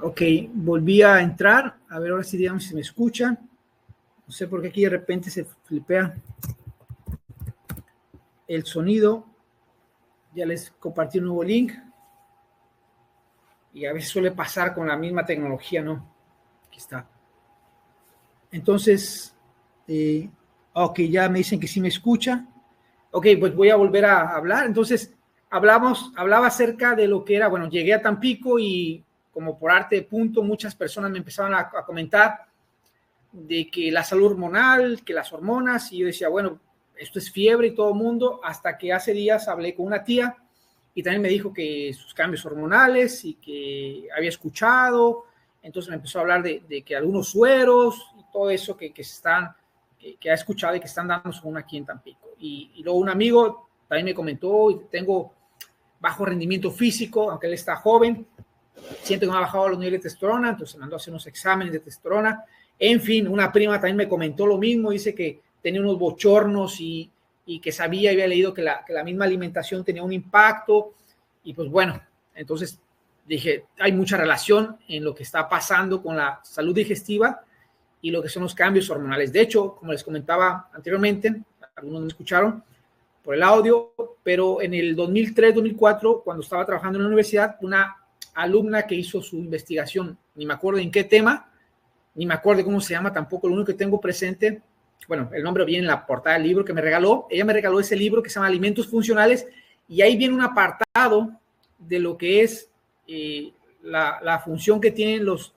Ok, volví a entrar. A ver, ahora sí, digamos, si me escuchan. No sé por qué aquí de repente se flipea el sonido. Ya les compartí un nuevo link. Y a veces suele pasar con la misma tecnología, ¿no? Aquí está. Entonces, ok, ya me dicen que sí me escucha. Ok, pues voy a volver a hablar. Entonces, hablaba acerca de lo que era, bueno, llegué a Tampico y como por arte de punto, muchas personas me empezaron a comentar de que la salud hormonal, que las hormonas, y yo decía, bueno, esto es fiebre y todo el mundo, hasta que hace días hablé con una tía y también me dijo que sus cambios hormonales y que había escuchado, entonces me empezó a hablar de que algunos sueros y todo eso que se están, que ha escuchado y que están dando según aquí en Tampico. Y luego un amigo también me comentó, y tengo bajo rendimiento físico, aunque él está joven, siento que me ha bajado los niveles de testosterona, entonces me mandó a hacer unos exámenes de testosterona. En fin, una prima también me comentó lo mismo, dice que tenía unos bochornos y que sabía, había leído que la misma alimentación tenía un impacto. Y pues bueno, entonces dije, hay mucha relación en lo que está pasando con la salud digestiva y lo que son los cambios hormonales. De hecho, como les comentaba anteriormente, algunos me escucharon por el audio, pero en el 2003-2004, cuando estaba trabajando en la universidad, una alumna que hizo su investigación, ni me acuerdo en qué tema, ni me acuerdo cómo se llama tampoco, lo único que tengo presente, bueno, el nombre viene en la portada del libro que me regaló, ella me regaló ese libro que se llama Alimentos Funcionales, y ahí viene un apartado de lo que es la función que tienen los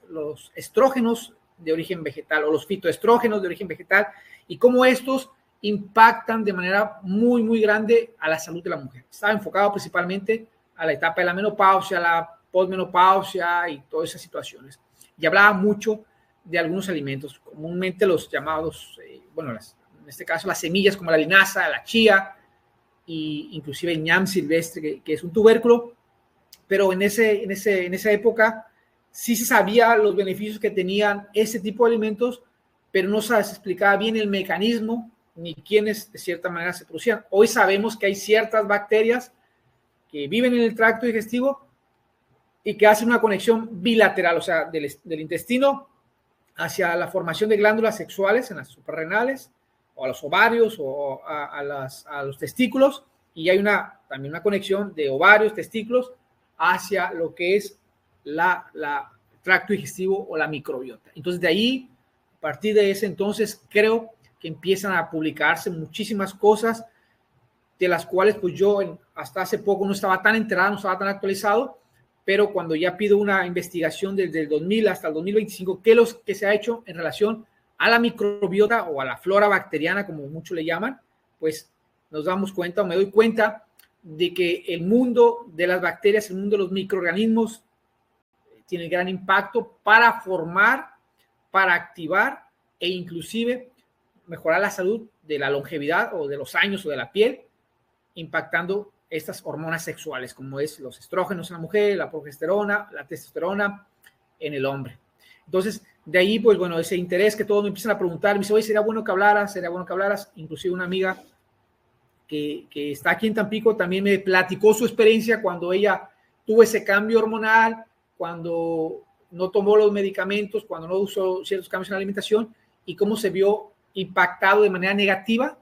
estrógenos de origen vegetal o los fitoestrógenos de origen vegetal y cómo estos impactan de manera muy, muy grande a la salud de la mujer. Estaba enfocado principalmente a la etapa de la menopausia, la posmenopausia y todas esas situaciones. Y hablaba mucho de algunos alimentos, comúnmente los llamados, bueno, en este caso las semillas como la linaza, la chía, e inclusive el ñam silvestre, que es un tubérculo, pero en esa época sí se sabía los beneficios que tenían ese tipo de alimentos, pero no se explicaba bien el mecanismo ni quiénes de cierta manera se producían. Hoy sabemos que hay ciertas bacterias que viven en el tracto digestivo y que hacen una conexión bilateral, o sea, del intestino hacia la formación de glándulas sexuales en las suprarrenales o a los ovarios o a los testículos, y hay también una conexión de ovarios, testículos hacia lo que es la tracto digestivo o la microbiota. Entonces, de ahí, a partir de ese entonces, creo que empiezan a publicarse muchísimas cosas de las cuales pues yo hasta hace poco no estaba tan enterado, no estaba tan actualizado, pero cuando ya pido una investigación desde el 2000 hasta el 2025, ¿qué es lo que se ha hecho en relación a la microbiota o a la flora bacteriana, como muchos le llaman? Pues nos damos cuenta o me doy cuenta de que el mundo de las bacterias, el mundo de los microorganismos tiene gran impacto para formar, para activar e inclusive mejorar la salud de la longevidad o de los años o de la piel, impactando estas hormonas sexuales, como es los estrógenos en la mujer, la progesterona, la testosterona en el hombre. Entonces, de ahí, pues bueno, ese interés que todos me empiezan a preguntar, me dice, oye, sería bueno que hablaras, inclusive una amiga que está aquí en Tampico también me platicó su experiencia cuando ella tuvo ese cambio hormonal, cuando no tomó los medicamentos, cuando no usó ciertos cambios en la alimentación y cómo se vio impactado de manera negativa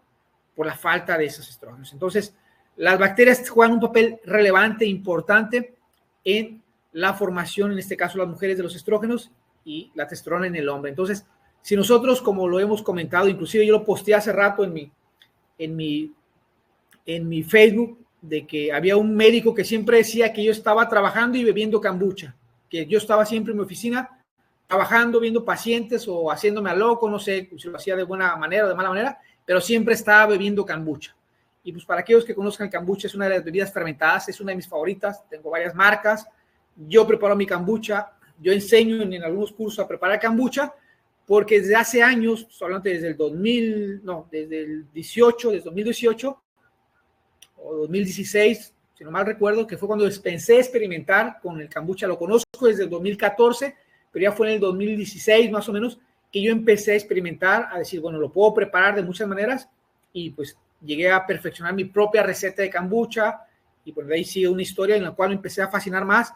por la falta de esos estrógenos. Entonces, las bacterias juegan un papel relevante, importante en la formación, en este caso las mujeres, de los estrógenos y la testosterona en el hombre. Entonces, si nosotros, como lo hemos comentado, inclusive yo lo posteé hace rato en mi Facebook, de que había un médico que siempre decía que yo estaba trabajando y bebiendo kombucha, que yo estaba siempre en mi oficina trabajando, viendo pacientes o haciéndome a loco, no sé si lo hacía de buena manera o de mala manera, pero siempre estaba bebiendo kombucha. Y pues para aquellos que conozcan, el kombucha es una de las bebidas fermentadas, es una de mis favoritas, tengo varias marcas, yo preparo mi kombucha, yo enseño en algunos cursos a preparar kombucha, porque desde hace años, solamente desde el 2000, no, desde el 18, desde 2018 o 2016, si no mal recuerdo, que fue cuando pensé experimentar con el kombucha, lo conozco desde el 2014, pero ya fue en el 2016 más o menos que yo empecé a experimentar, a decir, bueno, lo puedo preparar de muchas maneras y pues llegué a perfeccionar mi propia receta de kombucha y por ahí sigue una historia en la cual me empecé a fascinar más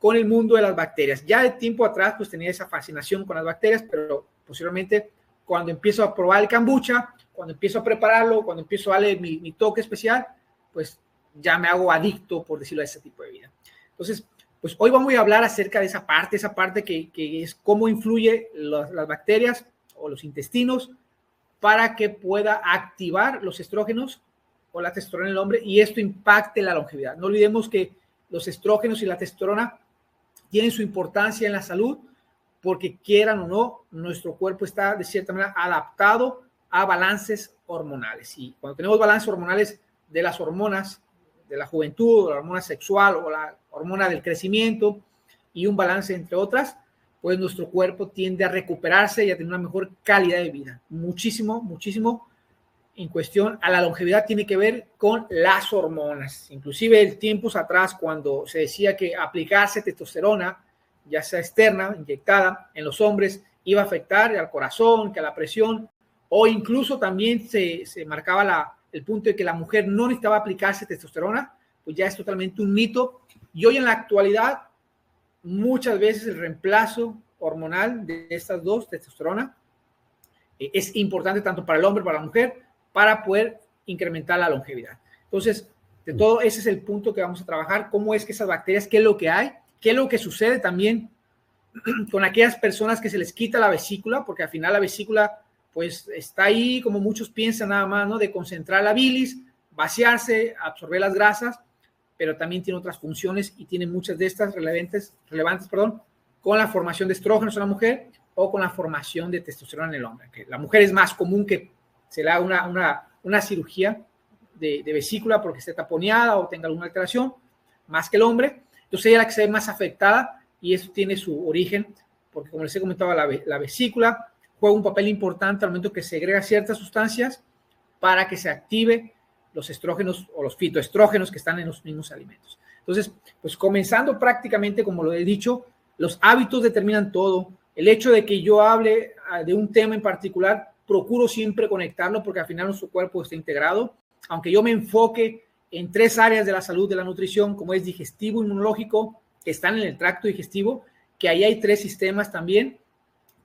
con el mundo de las bacterias. Ya de tiempo atrás pues tenía esa fascinación con las bacterias, pero posteriormente cuando empiezo a probar el kombucha, cuando empiezo a prepararlo, cuando empiezo a darle mi toque especial, pues ya me hago adicto, por decirlo, a ese tipo de vida. Entonces, pues hoy vamos a hablar acerca de esa parte que es cómo influye las bacterias o los intestinos para que pueda activar los estrógenos o la testosterona en el hombre y esto impacte la longevidad. No olvidemos que los estrógenos y la testosterona tienen su importancia en la salud porque quieran o no, nuestro cuerpo está de cierta manera adaptado a balances hormonales. Y cuando tenemos balances hormonales de las hormonas de la juventud, o la hormona sexual o la hormona del crecimiento y un balance entre otras, pues nuestro cuerpo tiende a recuperarse y a tener una mejor calidad de vida. Muchísimo en cuestión a la longevidad tiene que ver con las hormonas. Inclusive tiempos atrás cuando se decía que aplicarse testosterona, ya sea externa, inyectada en los hombres, iba a afectar al corazón, que a la presión, o incluso también se marcaba el punto de que la mujer no necesitaba aplicarse testosterona, pues ya es totalmente un mito. Y hoy en la actualidad, muchas veces el reemplazo hormonal de estas dos, testosterona, es importante tanto para el hombre como para la mujer, para poder incrementar la longevidad. Entonces, de todo ese es el punto que vamos a trabajar, cómo es que esas bacterias, qué es lo que hay, qué es lo que sucede también con aquellas personas que se les quita la vesícula, porque al final la vesícula pues está ahí, como muchos piensan nada más, ¿no? De concentrar la bilis, vaciarse, absorber las grasas, pero también tiene otras funciones y tiene muchas de estas relevantes, con la formación de estrógenos en la mujer o con la formación de testosterona en el hombre. Que la mujer es más común que se le haga una cirugía de vesícula porque esté taponeada o tenga alguna alteración, más que el hombre. Entonces ella es la que se ve más afectada y eso tiene su origen, porque como les he comentado, la vesícula juega un papel importante al momento que segrega ciertas sustancias para que se active los estrógenos o los fitoestrógenos que están en los mismos alimentos. Entonces, pues comenzando prácticamente, como lo he dicho, los hábitos determinan todo. El hecho de que yo hable de un tema en particular, procuro siempre conectarlo porque al final nuestro cuerpo está integrado. Aunque yo me enfoque en 3 áreas de la salud de la nutrición, como es digestivo, inmunológico, que están en el tracto digestivo, que ahí hay 3 sistemas también,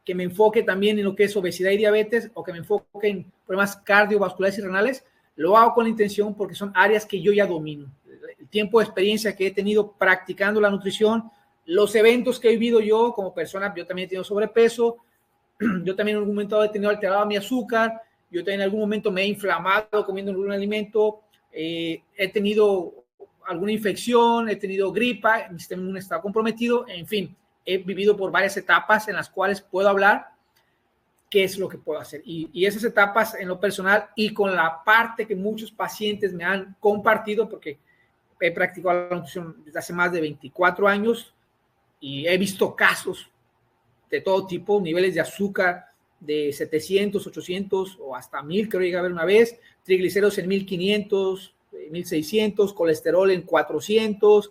que me enfoque también en lo que es obesidad y diabetes, o que me enfoque en problemas cardiovasculares y renales, lo hago con la intención porque son áreas que yo ya domino. El tiempo de experiencia que he tenido practicando la nutrición, los eventos que he vivido yo como persona, yo también he tenido sobrepeso, yo también en algún momento he tenido alterado mi azúcar, yo también en algún momento me he inflamado comiendo algún alimento, he tenido alguna infección, he tenido gripa, mi sistema inmune está comprometido, en fin, he vivido por varias etapas en las cuales puedo hablar qué es lo que puedo hacer. Y esas etapas en lo personal y con la parte que muchos pacientes me han compartido, porque he practicado la nutrición desde hace más de 24 años y he visto casos de todo tipo, niveles de azúcar de 700, 800 o hasta 1000, creo que llegué a ver una vez, triglicéridos en 1500, 1600, colesterol en 400,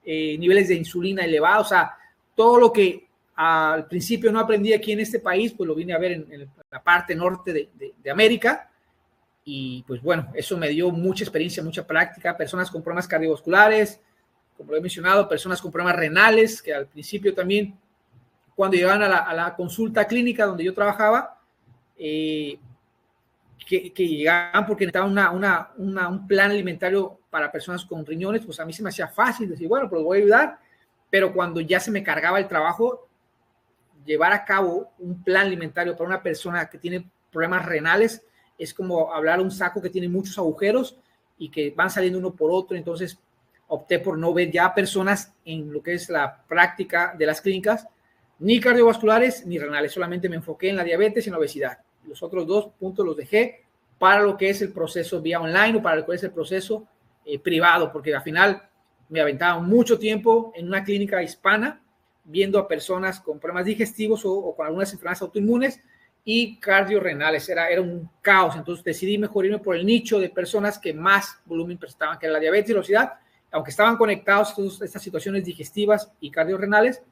niveles de insulina elevados, o sea, todo lo que al principio no aprendí aquí en este país, pues lo vine a ver en la parte norte de América y pues bueno, eso me dio mucha experiencia, mucha práctica, personas con problemas cardiovasculares, como lo he mencionado, personas con problemas renales, que al principio también, cuando llegaban a la consulta clínica donde yo trabajaba, que llegaban porque necesitaban un plan alimentario para personas con riñones, pues a mí se me hacía fácil decir, bueno, pues voy a ayudar, pero cuando ya se me cargaba el trabajo, llevar a cabo un plan alimentario para una persona que tiene problemas renales es como hablar un saco que tiene muchos agujeros y que van saliendo uno por otro. Entonces opté por no ver ya personas en lo que es la práctica de las clínicas, ni cardiovasculares ni renales, solamente me enfoqué en la diabetes y en la obesidad. Los otros 2 puntos los dejé para lo que es el proceso vía online o para lo que es el proceso privado, porque al final me aventaba mucho tiempo en una clínica hispana viendo a personas con problemas digestivos o con algunas enfermedades autoinmunes y cardiorrenales. Era un caos. Entonces decidí mejor irme por el nicho de personas que más volumen presentaban, que era la diabetes y la obesidad, aunque estaban conectados a todas estas situaciones digestivas y cardiorrenales.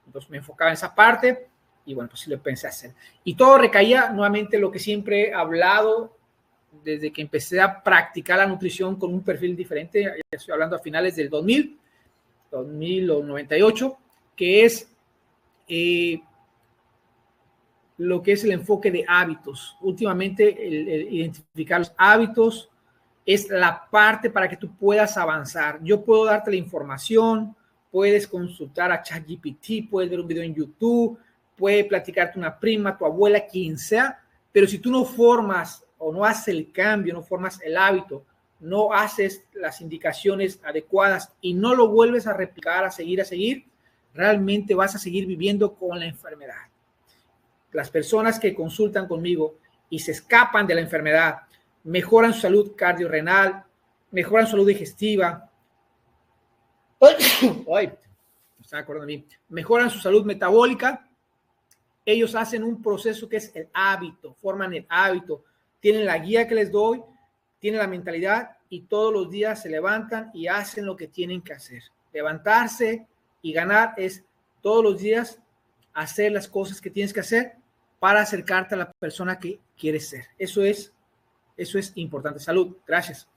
Entonces me enfocaba en esa parte y bueno, pues sí lo pensé hacer. Y todo recaía nuevamente en lo que siempre he hablado desde que empecé a practicar la nutrición con un perfil diferente. Ya estoy hablando a finales del 2000 o 98. que es lo que es el enfoque de hábitos. Últimamente, el identificar los hábitos es la parte para que tú puedas avanzar. Yo puedo darte la información, puedes consultar a ChatGPT, puedes ver un video en YouTube, puede platicarte una prima, tu abuela, quien sea, pero si tú no formas o no haces el cambio, no formas el hábito, no haces las indicaciones adecuadas y no lo vuelves a replicar, a seguir, realmente vas a seguir viviendo con la enfermedad. Las personas que consultan conmigo y se escapan de la enfermedad, mejoran su salud cardiorrenal, mejoran su salud digestiva, mejoran su salud metabólica. Ellos hacen un proceso que es el hábito, forman el hábito, tienen la guía que les doy, tienen la mentalidad y todos los días se levantan y hacen lo que tienen que hacer. Levantarse y ganar es todos los días hacer las cosas que tienes que hacer para acercarte a la persona que quieres ser. Eso es importante. Salud, gracias.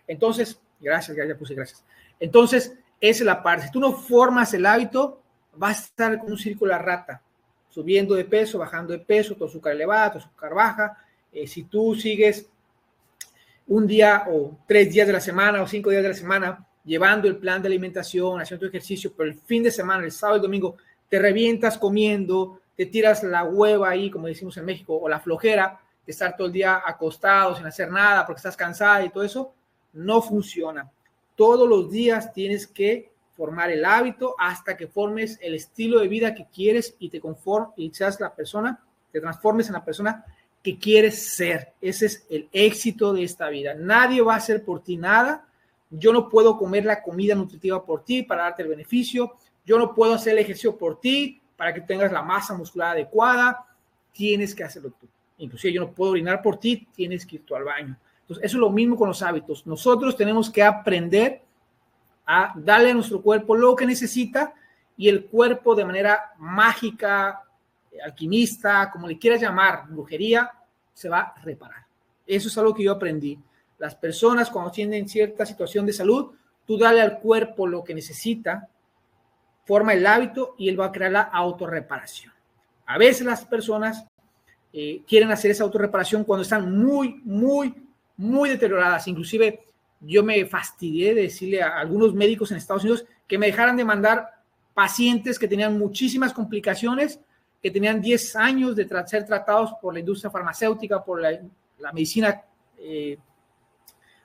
Entonces, gracias. Entonces, esa es la parte. Si tú no formas el hábito, vas a estar con un círculo de rata, subiendo de peso, bajando de peso, tu azúcar elevada, tu azúcar baja. Si tú sigues un día o 3 días de la semana o 5 días de la semana llevando el plan de alimentación, haciendo tu ejercicio, pero el fin de semana, el sábado y el domingo, te revientas comiendo, te tiras la hueva ahí, como decimos en México, o la flojera de estar todo el día acostado sin hacer nada porque estás cansada y todo eso, no funciona. Todos los días tienes que formar el hábito hasta que formes el estilo de vida que quieres y te transformes en la persona que quieres ser. Ese es el éxito de esta vida. Nadie va a hacer por ti nada. Yo no puedo comer la comida nutritiva por ti para darte el beneficio. Yo no puedo hacer el ejercicio por ti para que tengas la masa muscular adecuada. Tienes que hacerlo tú. Inclusive yo no puedo orinar por ti, tienes que ir tú al baño. Entonces, eso es lo mismo con los hábitos. Nosotros tenemos que aprender a darle a nuestro cuerpo lo que necesita y el cuerpo de manera mágica, alquimista, como le quieras llamar, brujería, se va a reparar. Eso es algo que yo aprendí. Las personas cuando tienen cierta situación de salud, tú dale al cuerpo lo que necesita, forma el hábito y él va a crear la autorreparación. A veces las personas quieren hacer esa autorreparación cuando están muy deterioradas. Inclusive yo me fastidié de decirle a algunos médicos en Estados Unidos que me dejaran de mandar pacientes que tenían muchísimas complicaciones, que tenían 10 años de ser tratados por la industria farmacéutica, por la medicina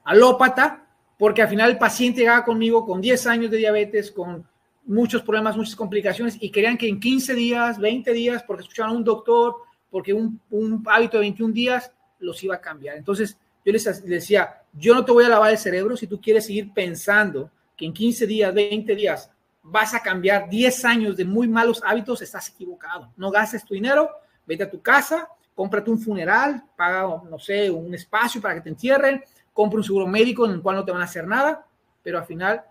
alópata, porque al final el paciente llegaba conmigo con 10 años de diabetes, con muchos problemas, muchas complicaciones, y querían que en 15 días, 20 días, porque escuchaban a un doctor, porque un hábito de 21 días los iba a cambiar. Entonces, yo les decía, yo no te voy a lavar el cerebro si tú quieres seguir pensando que en 15 días, 20 días vas a cambiar 10 años de muy malos hábitos, estás equivocado. No gastes tu dinero, vete a tu casa, cómprate un funeral, paga, no sé, un espacio para que te entierren, compra un seguro médico en el cual no te van a hacer nada, pero al final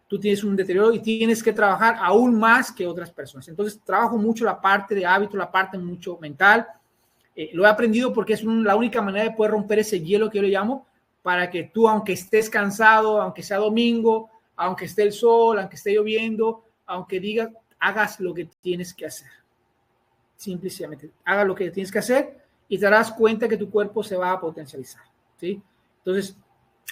tú tienes un deterioro y tienes que trabajar aún más que otras personas. Entonces, trabajo mucho la parte de hábito, la parte mucho mental. Lo he aprendido porque es la única manera de poder romper ese hielo que yo le llamo, para que tú, aunque estés cansado, aunque sea domingo, aunque esté el sol, aunque esté lloviendo, aunque digas, hagas lo que tienes que hacer. Simplemente, haga lo que tienes que hacer y te darás cuenta que tu cuerpo se va a potencializar, ¿sí? Entonces,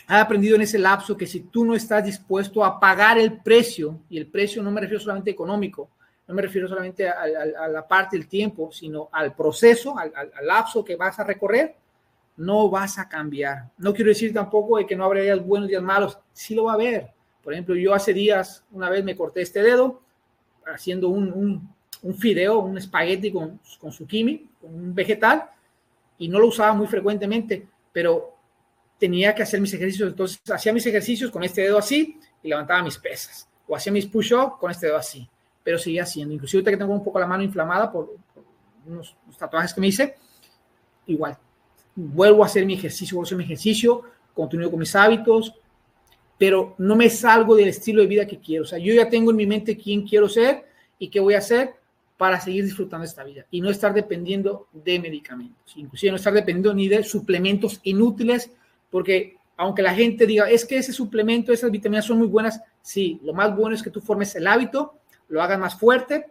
he aprendido en ese lapso que si tú no estás dispuesto a pagar el precio, y el precio no me refiero solamente económico, no me refiero solamente a la parte del tiempo, sino al proceso, al lapso que vas a recorrer, no vas a cambiar. No quiero decir tampoco de que no habrá días buenos, días malos. Sí lo va a haber. Por ejemplo, yo hace días, una vez me corté este dedo haciendo un fideo, un espagueti con zucchini, con un vegetal, y no lo usaba muy frecuentemente, pero tenía que hacer mis ejercicios. Entonces, hacía mis ejercicios con este dedo así y levantaba mis pesas. O hacía mis push-ups con este dedo así. Pero seguía haciendo. Inclusive ahorita que tengo un poco la mano inflamada por unos tatuajes que me hice, igual. Vuelvo a hacer mi ejercicio, continúo con mis hábitos, pero no me salgo del estilo de vida que quiero. O sea, yo ya tengo en mi mente quién quiero ser y qué voy a hacer para seguir disfrutando de esta vida y no estar dependiendo de medicamentos, inclusive no estar dependiendo ni de suplementos inútiles, porque aunque la gente diga, es que ese suplemento, esas vitaminas son muy buenas, sí, lo más bueno es que tú formes el hábito, lo hagas más fuerte,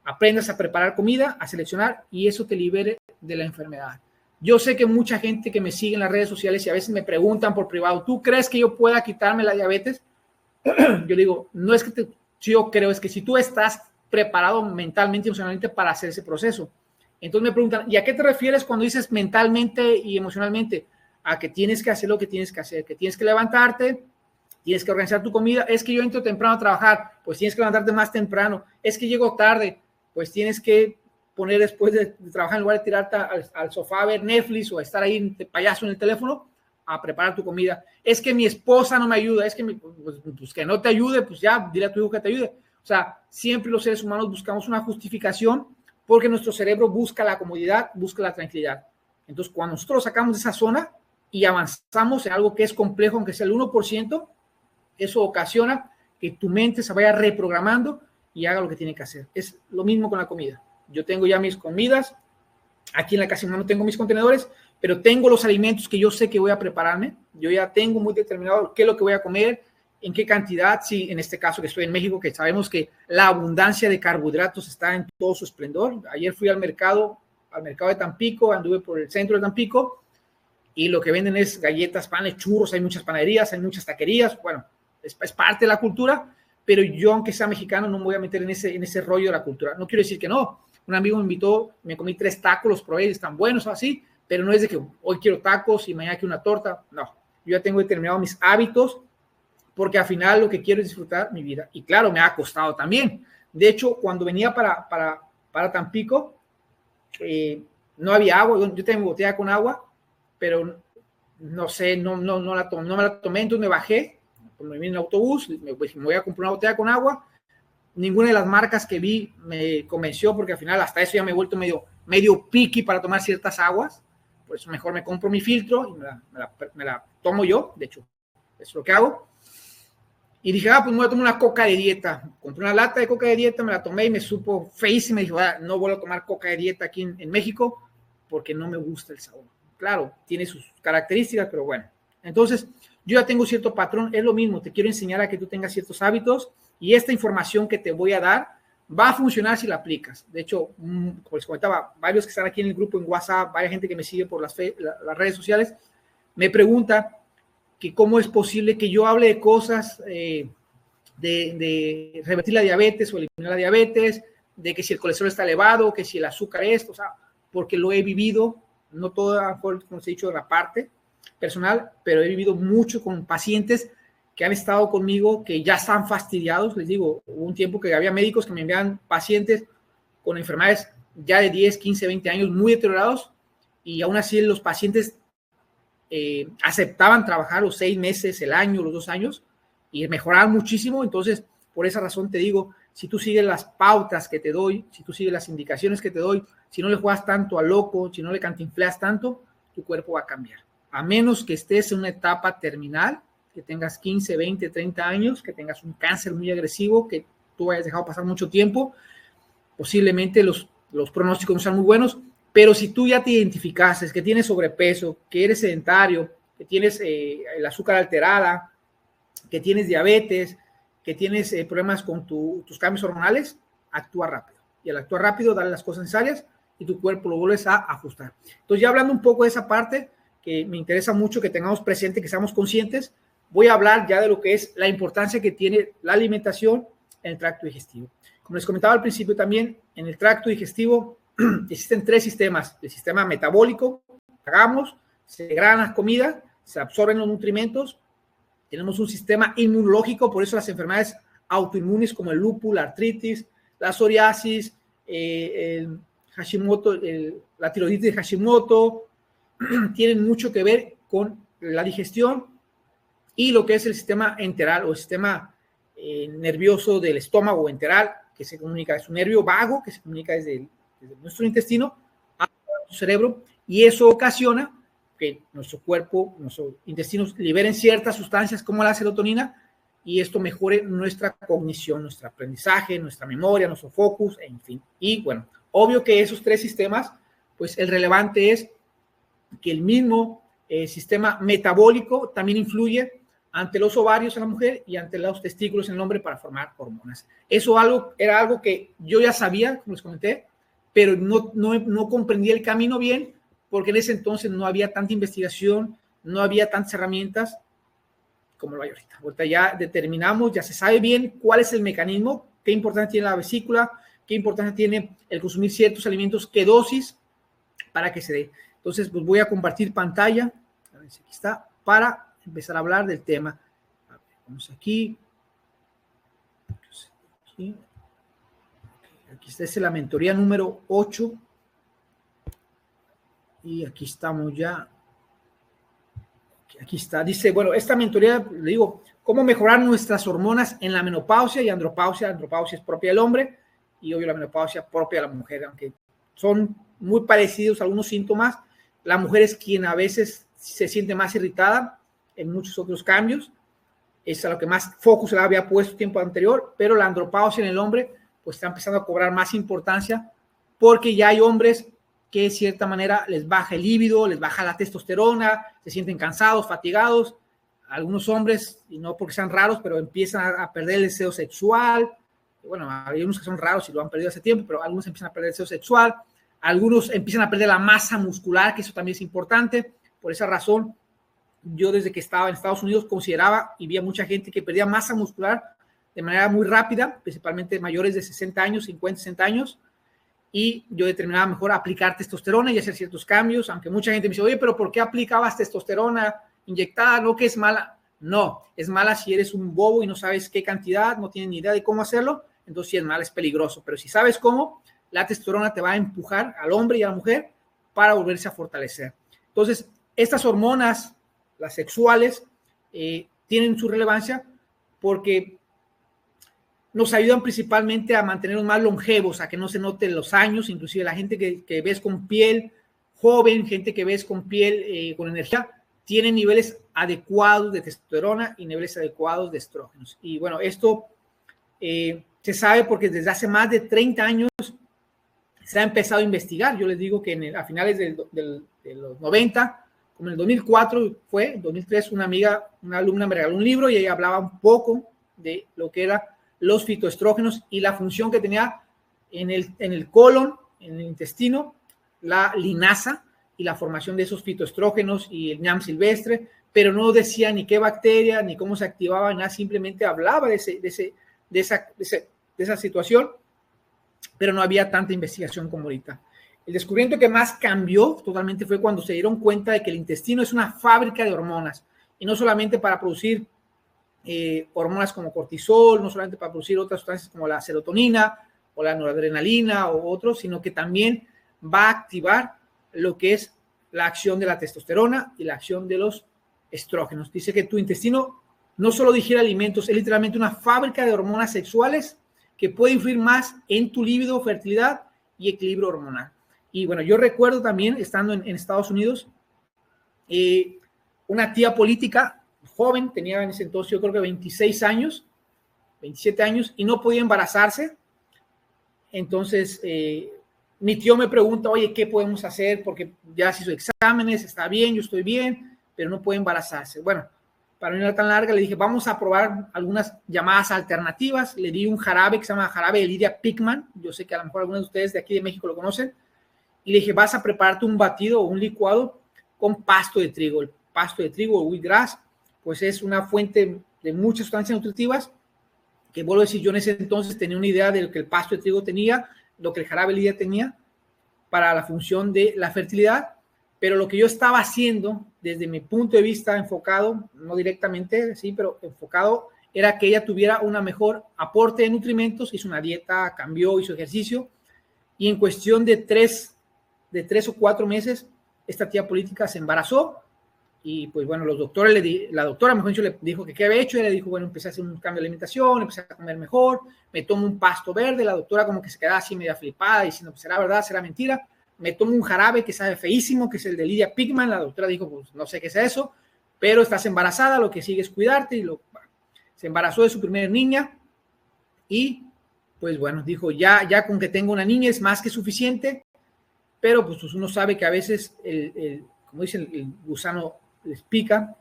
aprendas a preparar comida, a seleccionar y eso te libere de la enfermedad. Yo sé que mucha gente que me sigue en las redes sociales y a veces me preguntan por privado, ¿tú crees que yo pueda quitarme la diabetes? Yo digo, no es que yo creo, es que si tú estás preparado mentalmente y emocionalmente para hacer ese proceso. Entonces me preguntan, ¿y a qué te refieres cuando dices mentalmente y emocionalmente? A que tienes que hacer lo que tienes que hacer, que tienes que levantarte, tienes que organizar tu comida. Es que yo entro temprano a trabajar, pues tienes que levantarte más temprano. Es que llego tarde, pues tienes que poner después de trabajar, en lugar de tirarte al sofá a ver Netflix o a estar ahí de payaso en el teléfono, a preparar tu comida. Es que mi esposa no me ayuda, es que pues que no te ayude, pues ya, dile a tu hijo que te ayude. O sea, siempre los seres humanos buscamos una justificación porque nuestro cerebro busca la comodidad, busca la tranquilidad. Entonces, cuando nosotros sacamos de esa zona y avanzamos en algo que es complejo, aunque sea el 1%, eso ocasiona que tu mente se vaya reprogramando y haga lo que tiene que hacer. Es lo mismo con la comida. Yo tengo ya mis comidas, aquí en la casa no tengo mis contenedores, pero tengo los alimentos que yo sé que voy a prepararme. Yo ya tengo muy determinado qué es lo que voy a comer, en qué cantidad. Sí, en este caso que estoy en México, que sabemos que la abundancia de carbohidratos está en todo su esplendor. Ayer fui al mercado de Tampico, anduve por el centro de Tampico y lo que venden es galletas, panes, churros. Hay muchas panaderías, hay muchas taquerías. Bueno, es parte de la cultura, pero yo, aunque sea mexicano, no me voy a meter en ese rollo de la cultura. No quiero decir que no. Un amigo me invitó, me comí 3 tacos, los probé, están buenos así, pero no es de que hoy quiero tacos y mañana quiero una torta. No, yo ya tengo determinados mis hábitos porque al final lo que quiero es disfrutar mi vida. Y claro, me ha costado también. De hecho, cuando venía para Tampico, no había agua. Yo tengo botella con agua, pero no sé, no me la tomé, entonces me bajé, me vine en el autobús, me voy a comprar una botella con agua. Ninguna de las marcas que vi me convenció porque al final hasta eso ya me he vuelto medio picky para tomar ciertas aguas. Por eso mejor me compro mi filtro y me la tomo yo. De hecho, es lo que hago. Y dije, pues me voy a tomar una coca de dieta. Compré una lata de coca de dieta, me la tomé y me supo feísima. Me dije, no vuelvo a tomar coca de dieta aquí en México porque no me gusta el sabor. Claro, tiene sus características, pero bueno. Entonces, yo ya tengo cierto patrón. Es lo mismo, te quiero enseñar a que tú tengas ciertos hábitos y esta información que te voy a dar va a funcionar si la aplicas. De hecho, como les comentaba, varios que están aquí en el grupo en WhatsApp, varias gente que me sigue por las redes sociales, me pregunta que cómo es posible que yo hable de cosas de revertir la diabetes o eliminar la diabetes, de que si el colesterol está elevado, que si el azúcar es, o sea, porque lo he vivido, no toda, como os he dicho, de la parte personal, pero he vivido mucho con pacientes que han estado conmigo, que ya están fastidiados. Les digo, hubo un tiempo que había médicos que me enviaban pacientes con enfermedades ya de 10, 15, 20 años muy deteriorados y aún así los pacientes aceptaban trabajar los 6 meses, el año, los 2 años y mejoraban muchísimo. Entonces, por esa razón te digo, si tú sigues las pautas que te doy, si tú sigues las indicaciones que te doy, si no le juegas tanto a loco, si no le cantinfleas tanto, tu cuerpo va a cambiar. A menos que estés en una etapa terminal, que tengas 15, 20, 30 años, que tengas un cáncer muy agresivo, que tú hayas dejado pasar mucho tiempo, posiblemente los pronósticos no sean muy buenos, pero si tú ya te identificaste, que tienes sobrepeso, que eres sedentario, que tienes el azúcar alterada, que tienes diabetes, que tienes problemas con tus cambios hormonales, actúa rápido. Y al actuar rápido, dale las cosas necesarias y tu cuerpo lo vuelves a ajustar. Entonces, ya hablando un poco de esa parte, que me interesa mucho que tengamos presente, que seamos conscientes, voy a hablar ya de lo que es la importancia que tiene la alimentación en el tracto digestivo. Como les comentaba al principio también, en el tracto digestivo existen 3 sistemas. El sistema metabólico, hagamos, se degradan las comidas, se absorben los nutrimentos. Tenemos un sistema inmunológico, por eso las enfermedades autoinmunes como el lúpus, la artritis, la psoriasis, el Hashimoto, la tiroiditis de Hashimoto, tienen mucho que ver con la digestión y lo que es el sistema enteral o el sistema nervioso del estómago enteral, que se comunica, es un nervio vago que se comunica desde nuestro intestino a nuestro cerebro, y eso ocasiona que nuestro cuerpo, nuestros intestinos liberen ciertas sustancias como la serotonina y esto mejore nuestra cognición, nuestro aprendizaje, nuestra memoria, nuestro focus, en fin. Y bueno, obvio que esos 3 sistemas, pues el relevante es que el mismo sistema metabólico también influye ante los ovarios en la mujer y ante los testículos en el hombre para formar hormonas. Eso era algo que yo ya sabía, como les comenté, pero no comprendía el camino bien, porque en ese entonces no había tanta investigación, no había tantas herramientas como lo hay ahorita. Ahorita ya determinamos, ya se sabe bien cuál es el mecanismo, qué importancia tiene la vesícula, qué importancia tiene el consumir ciertos alimentos, qué dosis para que se dé. Entonces, pues voy a compartir pantalla, a ver si aquí está, para empezar a hablar del tema. A ver, vamos aquí. Aquí está, es la mentoría número 8. Y aquí estamos ya. Aquí está, dice, bueno, esta mentoría, le digo, cómo mejorar nuestras hormonas en la menopausia y andropausia. Andropausia es propia del hombre y obvio la menopausia propia de la mujer, aunque son muy parecidos algunos síntomas. La mujer es quien a veces se siente más irritada en muchos otros cambios. Es a lo que más foco se le había puesto tiempo anterior, pero la andropausia en el hombre pues está empezando a cobrar más importancia porque ya hay hombres que de cierta manera les baja el líbido, les baja la testosterona, se sienten cansados, fatigados. Algunos hombres, y no porque sean raros, pero empiezan a perder el deseo sexual. Bueno, hay unos que son raros y lo han perdido hace tiempo, pero algunos empiezan a perder el deseo sexual. Algunos empiezan a perder la masa muscular, que eso también es importante. Por esa razón, yo desde que estaba en Estados Unidos consideraba y vi a mucha gente que perdía masa muscular de manera muy rápida, principalmente mayores de 60 años, 50, 60 años, y yo determinaba mejor aplicar testosterona y hacer ciertos cambios, aunque mucha gente me dice, oye, pero ¿por qué aplicabas testosterona inyectada? ¿No que es mala? No, es mala si eres un bobo y no sabes qué cantidad, no tienes ni idea de cómo hacerlo, entonces sí es mala, es peligroso, pero si sabes cómo, la testosterona te va a empujar al hombre y a la mujer para volverse a fortalecer. Entonces, estas hormonas, las sexuales, tienen su relevancia porque nos ayudan principalmente a mantenernos más longevos, a que no se noten los años, inclusive la gente que ves con piel joven, gente que ves con piel con energía, tiene niveles adecuados de testosterona y niveles adecuados de estrógenos. Y bueno, esto se sabe porque desde hace más de 30 años se ha empezado a investigar. Yo les digo que a finales de los 90, como en el 2004 fue, en 2003, una alumna me regaló un libro y ella hablaba un poco de lo que era los fitoestrógenos y la función que tenía en el colon, en el intestino, la linasa y la formación de esos fitoestrógenos y el ñam silvestre, pero no decía ni qué bacteria, ni cómo se activaba, nada, simplemente hablaba de esa situación, pero no había tanta investigación como ahorita. El descubrimiento que más cambió totalmente fue cuando se dieron cuenta de que el intestino es una fábrica de hormonas, y no solamente para producir hormonas como cortisol, no solamente para producir otras sustancias como la serotonina o la noradrenalina o otros, sino que también va a activar lo que es la acción de la testosterona y la acción de los estrógenos. Dice que tu intestino no solo digiere alimentos, es literalmente una fábrica de hormonas sexuales que puede influir más en tu líbido, fertilidad y equilibrio hormonal. Y bueno, yo recuerdo también, estando en Estados Unidos, una tía política joven, tenía en ese entonces yo creo que 26 años, 27 años, y no podía embarazarse. Entonces, mi tío me pregunta, oye, ¿qué podemos hacer? Porque ya se hizo exámenes, está bien, yo estoy bien, pero no puede embarazarse. Bueno, para no ir tan larga, le dije, vamos a probar algunas llamadas alternativas. Le di un jarabe que se llama jarabe de Lydia Pickman. Yo sé que a lo mejor algunos de ustedes de aquí de México lo conocen. Y le dije, vas a prepararte un batido o un licuado con pasto de trigo. El pasto de trigo o wheatgrass, pues es una fuente de muchas sustancias nutritivas, que vuelvo a decir, yo en ese entonces tenía una idea de lo que el pasto de trigo tenía, lo que el jarabe Lydia tenía para la función de la fertilidad, pero lo que yo estaba haciendo desde mi punto de vista enfocado, no directamente, sí, pero enfocado, era que ella tuviera una mejor aporte de nutrimentos, hizo una dieta, cambió, hizo ejercicio, y en cuestión de tres o 4 meses, esta tía política se embarazó. Y pues bueno, los doctores, la doctora mejor dicho, le dijo que qué había hecho, y le dijo, bueno, empecé a hacer un cambio de alimentación, empecé a comer mejor, me tomo un pasto verde. La doctora como que se quedaba así media flipada, diciendo, pues será verdad, será mentira. Me tomo un jarabe que sabe feísimo, que es el de Lydia Pickman. La doctora dijo, pues no sé qué es eso, pero estás embarazada, lo que sigue es cuidarte. Y se embarazó de su primera niña, y pues bueno, dijo, ya con que tenga una niña es más que suficiente, pero pues uno sabe que a veces, como dicen, el gusano les pica,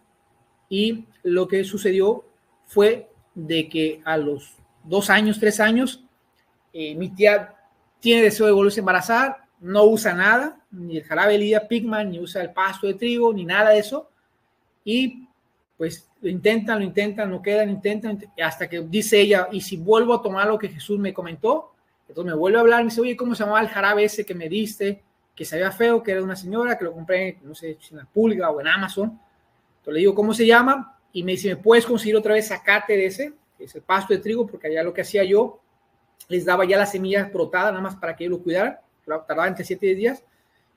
Y lo que sucedió fue de que a los 2 años, 3 años, mi tía tiene deseo de volverse a embarazar, no usa nada, ni el jarabe de Lidia Pigman, ni usa el pasto de trigo, ni nada de eso. Y pues lo intentan, no quedan, intentan, hasta que dice ella, y si vuelvo a tomar lo que Jesús me comentó, entonces me vuelve a hablar, me dice, oye, ¿cómo se llamaba el jarabe ese que me diste? Que sabía feo, que era de una señora, que lo compré, no sé, en la Pulga o en Amazon. Entonces le digo, ¿cómo se llama? Y me dice, ¿me puedes conseguir otra vez zacate de ese? Que es el pasto de trigo, porque allá lo que hacía yo, les daba ya las semillas brotadas, nada más para que yo lo cuidara, tardaba entre 7 y 10 días.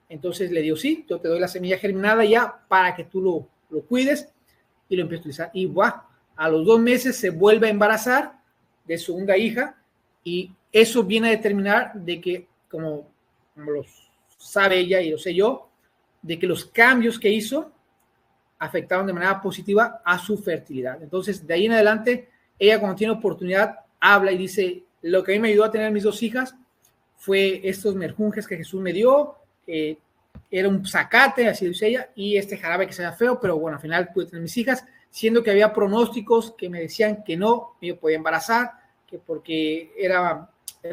Entonces le digo, sí, yo te doy la semilla germinada ya para que tú lo cuides, y lo empiezo a utilizar. Y a los 2 meses se vuelve a embarazar de su segunda hija, y eso viene a determinar de que, como lo sabe ella y lo sé yo, de que los cambios que hizo afectaron de manera positiva a su fertilidad. Entonces, de ahí en adelante, ella cuando tiene oportunidad habla y dice, lo que a mí me ayudó a tener mis 2 hijas fue estos merjunjes que Jesús me dio, era un zacate, así dice ella, y este jarabe que se veía feo, pero bueno, al final pude tener mis hijas, siendo que había pronósticos que me decían que no, yo podía embarazar, que porque era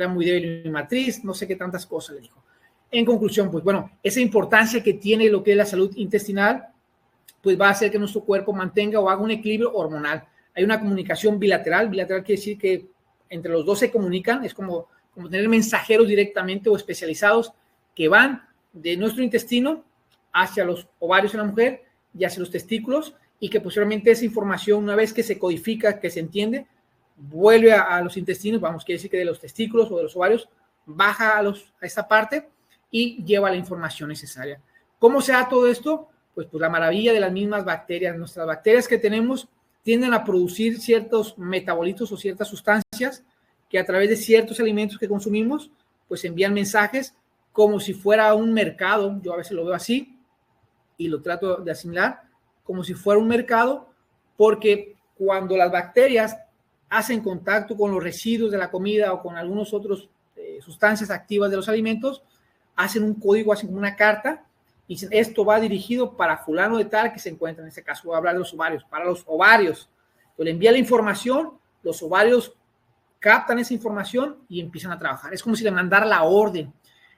muy débil mi matriz, no sé qué tantas cosas le dijo. En conclusión, pues bueno, esa importancia que tiene lo que es la salud intestinal, pues va a hacer que nuestro cuerpo mantenga o haga un equilibrio hormonal. Hay una comunicación bilateral, bilateral quiere decir que entre los dos se comunican, es como tener mensajeros directamente o especializados que van de nuestro intestino hacia los ovarios en la mujer y hacia los testículos, y que posteriormente esa información, una vez que se codifica, que se entiende, vuelve a los intestinos, quiere decir que de los testículos o de los ovarios baja a esta parte y lleva la información necesaria. ¿Cómo se da todo esto? Pues la maravilla de las mismas bacterias. Nuestras bacterias que tenemos tienden a producir ciertos metabolitos o ciertas sustancias que a través de ciertos alimentos que consumimos, pues envían mensajes como si fuera un mercado. Yo a veces lo veo así y lo trato de asimilar como si fuera un mercado, porque cuando las bacterias hacen contacto con los residuos de la comida o con algunos otros sustancias activas de los alimentos, hacen un código, hacen una carta y dicen, esto va dirigido para fulano de tal que se encuentra, en este caso voy a hablar de los ovarios, para los ovarios. Entonces le envía la información, los ovarios captan esa información y empiezan a trabajar. Es como si le mandara la orden.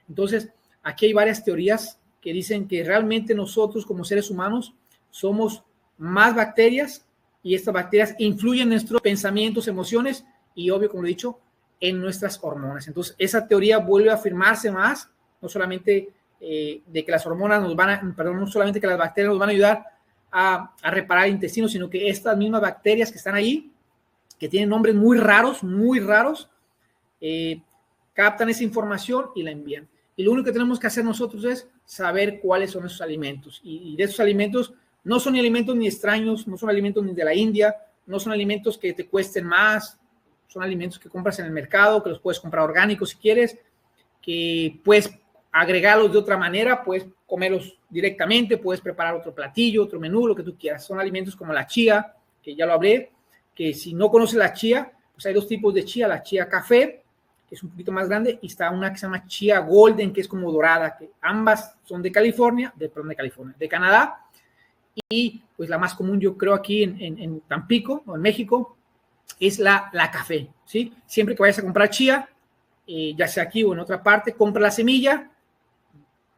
Entonces, aquí hay varias teorías que dicen que realmente nosotros como seres humanos somos más bacterias, y estas bacterias influyen en nuestros pensamientos, emociones y, obvio, como lo he dicho, en nuestras hormonas. Entonces, esa teoría vuelve a afirmarse más, no solamente de que las hormonas no solamente que las bacterias nos van a ayudar a reparar el intestino, sino que estas mismas bacterias que están ahí, que tienen nombres muy raros, captan esa información y la envían. Y lo único que tenemos que hacer nosotros es saber cuáles son esos alimentos. Y de esos alimentos no son ni alimentos ni extraños, no son alimentos ni de la India, no son alimentos que te cuesten más, son alimentos que compras en el mercado, que los puedes comprar orgánicos si quieres, que puedes agregarlos de otra manera, puedes comerlos directamente, puedes preparar otro platillo, otro menú, lo que tú quieras. Son alimentos como la chía, que ya lo hablé, que si no conoces la chía, pues hay 2 tipos de chía, la chía café, que es un poquito más grande, y está una que se llama chía golden, que es como dorada, que ambas son de Canadá, y pues la más común yo creo aquí en Tampico o en México es la café, ¿sí? Siempre que vayas a comprar chía, ya sea aquí o en otra parte, compra la semilla.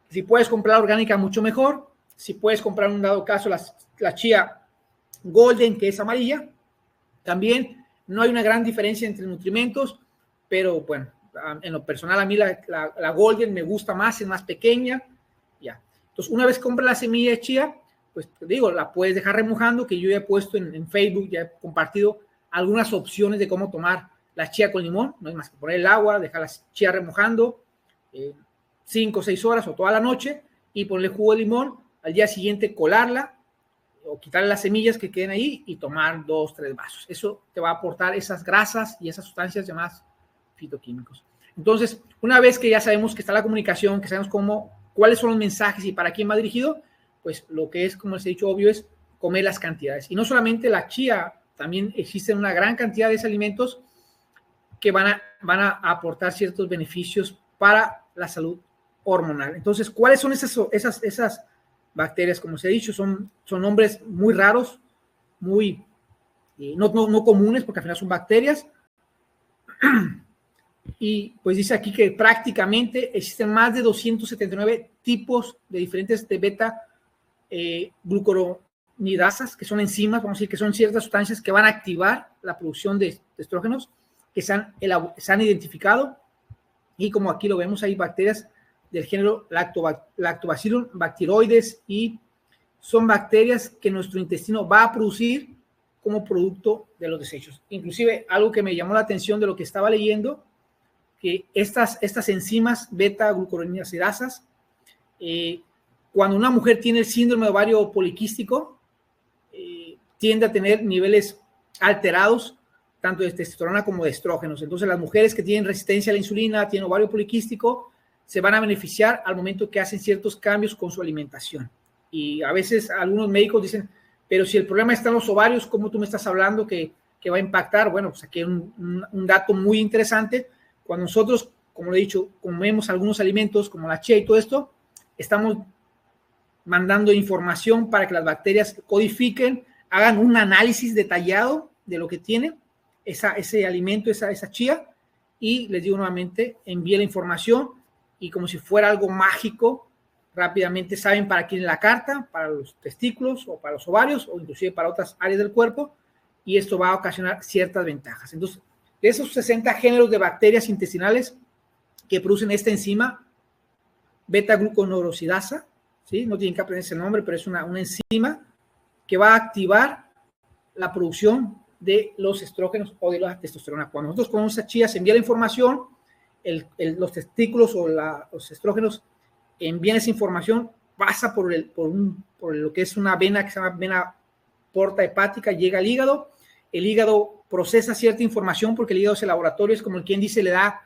Si puedes comprar orgánica, mucho mejor. Si puedes comprar, en un dado caso, la chía golden, que es amarilla, también no hay una gran diferencia entre nutrimentos, pero bueno, en lo personal a mí la golden me gusta más, es más pequeña, ya. Entonces, una vez compras la semilla de chía, pues te digo, la puedes dejar remojando, que yo ya he puesto en Facebook, ya he compartido algunas opciones de cómo tomar la chía con limón. No hay más que poner el agua, dejar la chía remojando 5 o 6 horas o toda la noche, y ponerle jugo de limón, al día siguiente colarla o quitarle las semillas que queden ahí y tomar 2 o 3 vasos. Eso te va a aportar esas grasas y esas sustancias llamadas fitoquímicos. Entonces, una vez que ya sabemos que está la comunicación, que sabemos cuáles son los mensajes y para quién va dirigido, pues lo que es, como les he dicho, obvio es comer las cantidades. Y no solamente la chía, también existen una gran cantidad de alimentos que van a aportar ciertos beneficios para la salud hormonal. Entonces, ¿cuáles son esas bacterias? Como se ha dicho, son nombres muy raros, muy, no comunes, porque al final son bacterias. Y pues dice aquí que prácticamente existen más de 279 tipos de diferentes de beta glucuronidasas, que son enzimas, vamos a decir que son ciertas sustancias que van a activar la producción de estrógenos, que se han identificado. Y como aquí lo vemos, hay bacterias del género Lactobacillus bacteroides, y son bacterias que nuestro intestino va a producir como producto de los desechos. Inclusive, algo que me llamó la atención de lo que estaba leyendo, que estas enzimas beta-glucuronidasas, cuando una mujer tiene el síndrome de ovario poliquístico, tiende a tener niveles alterados tanto de testosterona como de estrógenos. Entonces, las mujeres que tienen resistencia a la insulina, tienen ovario poliquístico, se van a beneficiar al momento que hacen ciertos cambios con su alimentación. Y a veces algunos médicos dicen, pero si el problema está en los ovarios, ¿cómo tú me estás hablando que va a impactar? Bueno, pues aquí hay un dato muy interesante. Cuando nosotros, como lo he dicho, comemos algunos alimentos como la chía y todo esto, estamos mandando información para que las bacterias codifiquen, hagan un análisis detallado de lo que tiene ese alimento, esa chía, y les digo nuevamente, envíe la información y como si fuera algo mágico, rápidamente saben para quién es la carta, para los testículos o para los ovarios o inclusive para otras áreas del cuerpo, y esto va a ocasionar ciertas ventajas. Entonces, de esos 60 géneros de bacterias intestinales que producen esta enzima, beta-glucuronidasa, ¿sí? No tienen que aprender ese nombre, pero es una enzima que va a activar la producción de los estrógenos o de la testosterona. Cuando nosotros con esa chía se envía la información, los testículos o los estrógenos envían esa información, pasa por lo que es una vena que se llama vena porta hepática, llega al hígado, el hígado procesa cierta información porque el hígado es el laboratorio, es como quien dice, le da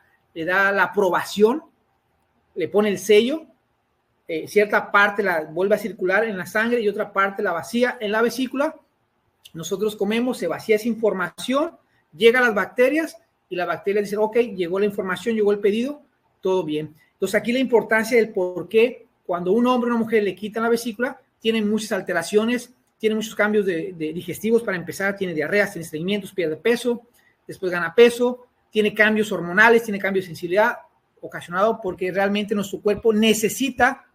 la aprobación, le pone el sello, cierta parte la vuelve a circular en la sangre y otra parte la vacía en la vesícula. Nosotros comemos, se vacía esa información, llega a las bacterias y las bacterias dicen, ok, llegó la información, llegó el pedido, todo bien. Entonces aquí la importancia del por qué cuando un hombre o una mujer le quitan la vesícula, tienen muchas alteraciones, tiene muchos cambios de digestivos para empezar, tiene diarreas, tiene estreñimientos, pierde peso, después gana peso, tiene cambios hormonales, tiene cambios de sensibilidad, ocasionado porque realmente nuestro cuerpo necesita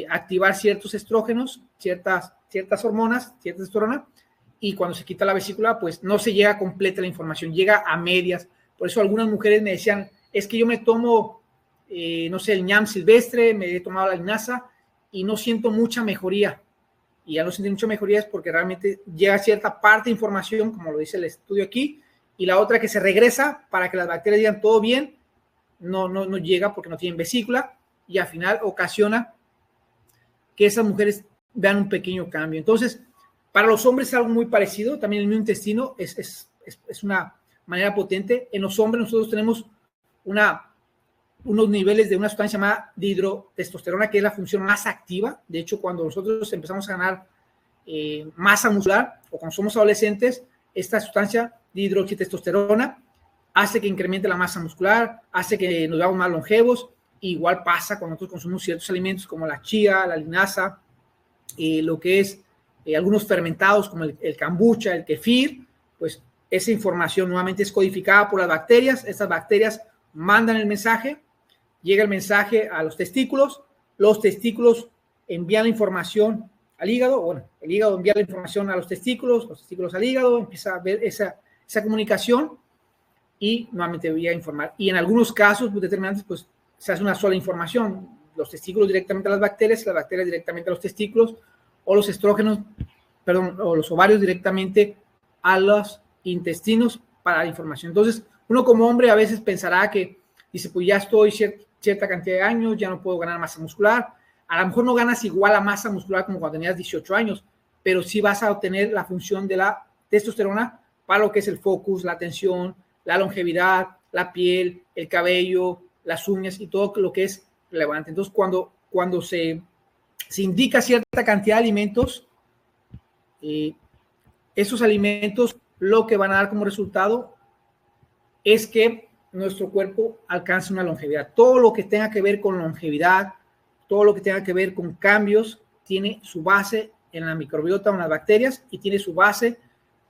activar ciertos estrógenos, ciertas hormonas, cierta testosterona, y cuando se quita la vesícula, pues no se llega completa la información, llega a medias. Por eso algunas mujeres me decían, es que yo me tomo, no sé, el ñam silvestre, me he tomado la linaza y no siento mucha mejoría. Y ya no siento mucha mejoría es porque realmente llega cierta parte de información, como lo dice el estudio aquí, y la otra que se regresa para que las bacterias digan todo bien, no llega porque no tienen vesícula, y al final ocasiona que esas mujeres vean un pequeño cambio. Entonces, para los hombres es algo muy parecido, también el mismo intestino es una manera potente. En los hombres nosotros tenemos unos niveles de una sustancia llamada dihidrotestosterona, que es la función más activa. De hecho, cuando nosotros empezamos a ganar masa muscular o cuando somos adolescentes, esta sustancia dihidroxitestosterona hace que incremente la masa muscular, hace que nos veamos más longevos. Igual pasa cuando nosotros consumimos ciertos alimentos como la chía, la linaza, lo que es algunos fermentados como el kombucha, el kefir, pues esa información nuevamente es codificada por las bacterias. Estas bacterias mandan el mensaje, llega el mensaje a los testículos envían la información al hígado, bueno, el hígado envía la información a los testículos al hígado, empieza a ver esa comunicación y nuevamente voy a informar. Y en algunos casos pues, determinantes, pues se hace una sola información, los testículos directamente a las bacterias directamente a los testículos, o los estrógenos, o los ovarios directamente a los intestinos para la información. Entonces, uno como hombre a veces pensará que dice, pues ya estoy cierta cantidad de años, ya no puedo ganar masa muscular. A lo mejor no ganas igual la masa muscular como cuando tenías 18 años, pero sí vas a obtener la función de la testosterona para lo que es el focus, la atención, la longevidad, la piel, el cabello, las uñas y todo lo que es relevante. Entonces, cuando se indica cierta cantidad de alimentos, esos alimentos lo que van a dar como resultado es que nuestro cuerpo alcance una longevidad. Todo lo que tenga que ver con longevidad, todo lo que tenga que ver con cambios, tiene su base en la microbiota o en las bacterias y tiene su base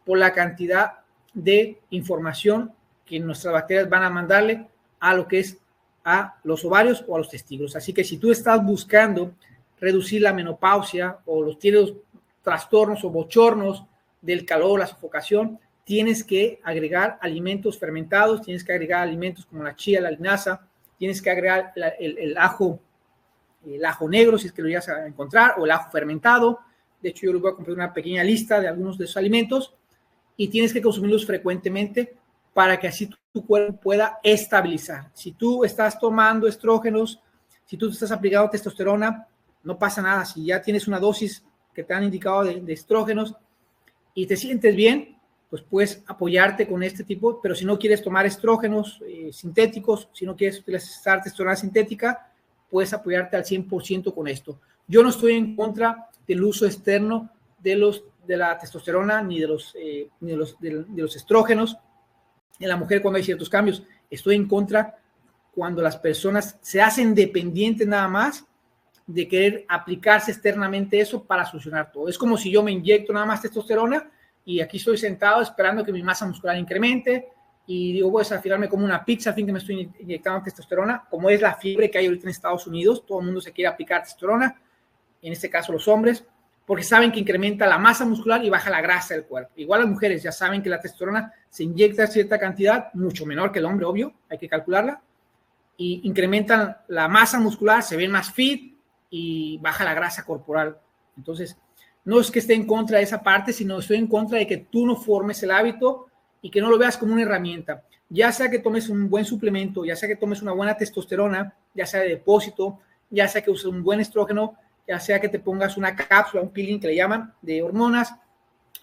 por la cantidad de información que nuestras bacterias van a mandarle a lo que es a los ovarios o a los testículos. Así que si tú estás buscando reducir la menopausia o tienes trastornos o bochornos del calor, la sofocación, tienes que agregar alimentos fermentados, tienes que agregar alimentos como la chía, la linaza, tienes que agregar el ajo negro, si es que lo llegas a encontrar, o el ajo fermentado. De hecho, yo les voy a comprar una pequeña lista de algunos de esos alimentos y tienes que consumirlos frecuentemente para que así tu cuerpo pueda estabilizar. Si tú estás tomando estrógenos, si tú estás aplicando testosterona, no pasa nada. Si ya tienes una dosis que te han indicado de estrógenos y te sientes bien, pues puedes apoyarte con este tipo, pero si no quieres tomar estrógenos sintéticos, si no quieres utilizar testosterona sintética, puedes apoyarte al 100% con esto. Yo no estoy en contra del uso externo de la testosterona ni de los estrógenos en la mujer cuando hay ciertos cambios. Estoy en contra cuando las personas se hacen dependientes nada más de querer aplicarse externamente eso para solucionar todo. Es como si yo me inyecto nada más testosterona y aquí estoy sentado esperando que mi masa muscular incremente y digo, pues al final me como una pizza a fin que me estoy inyectando testosterona, como es la fiebre que hay ahorita en Estados Unidos. Todo el mundo se quiere aplicar testosterona, en este caso los hombres, porque saben que incrementa la masa muscular y baja la grasa del cuerpo. Igual las mujeres ya saben que la testosterona se inyecta a cierta cantidad, mucho menor que el hombre, obvio, hay que calcularla, y incrementan la masa muscular, se ven más fit y baja la grasa corporal. Entonces, no es que esté en contra de esa parte, sino estoy en contra de que tú no formes el hábito y que no lo veas como una herramienta. Ya sea que tomes un buen suplemento, ya sea que tomes una buena testosterona, ya sea de depósito, ya sea que uses un buen estrógeno, ya sea que te pongas una cápsula, un peeling que le llaman, de hormonas.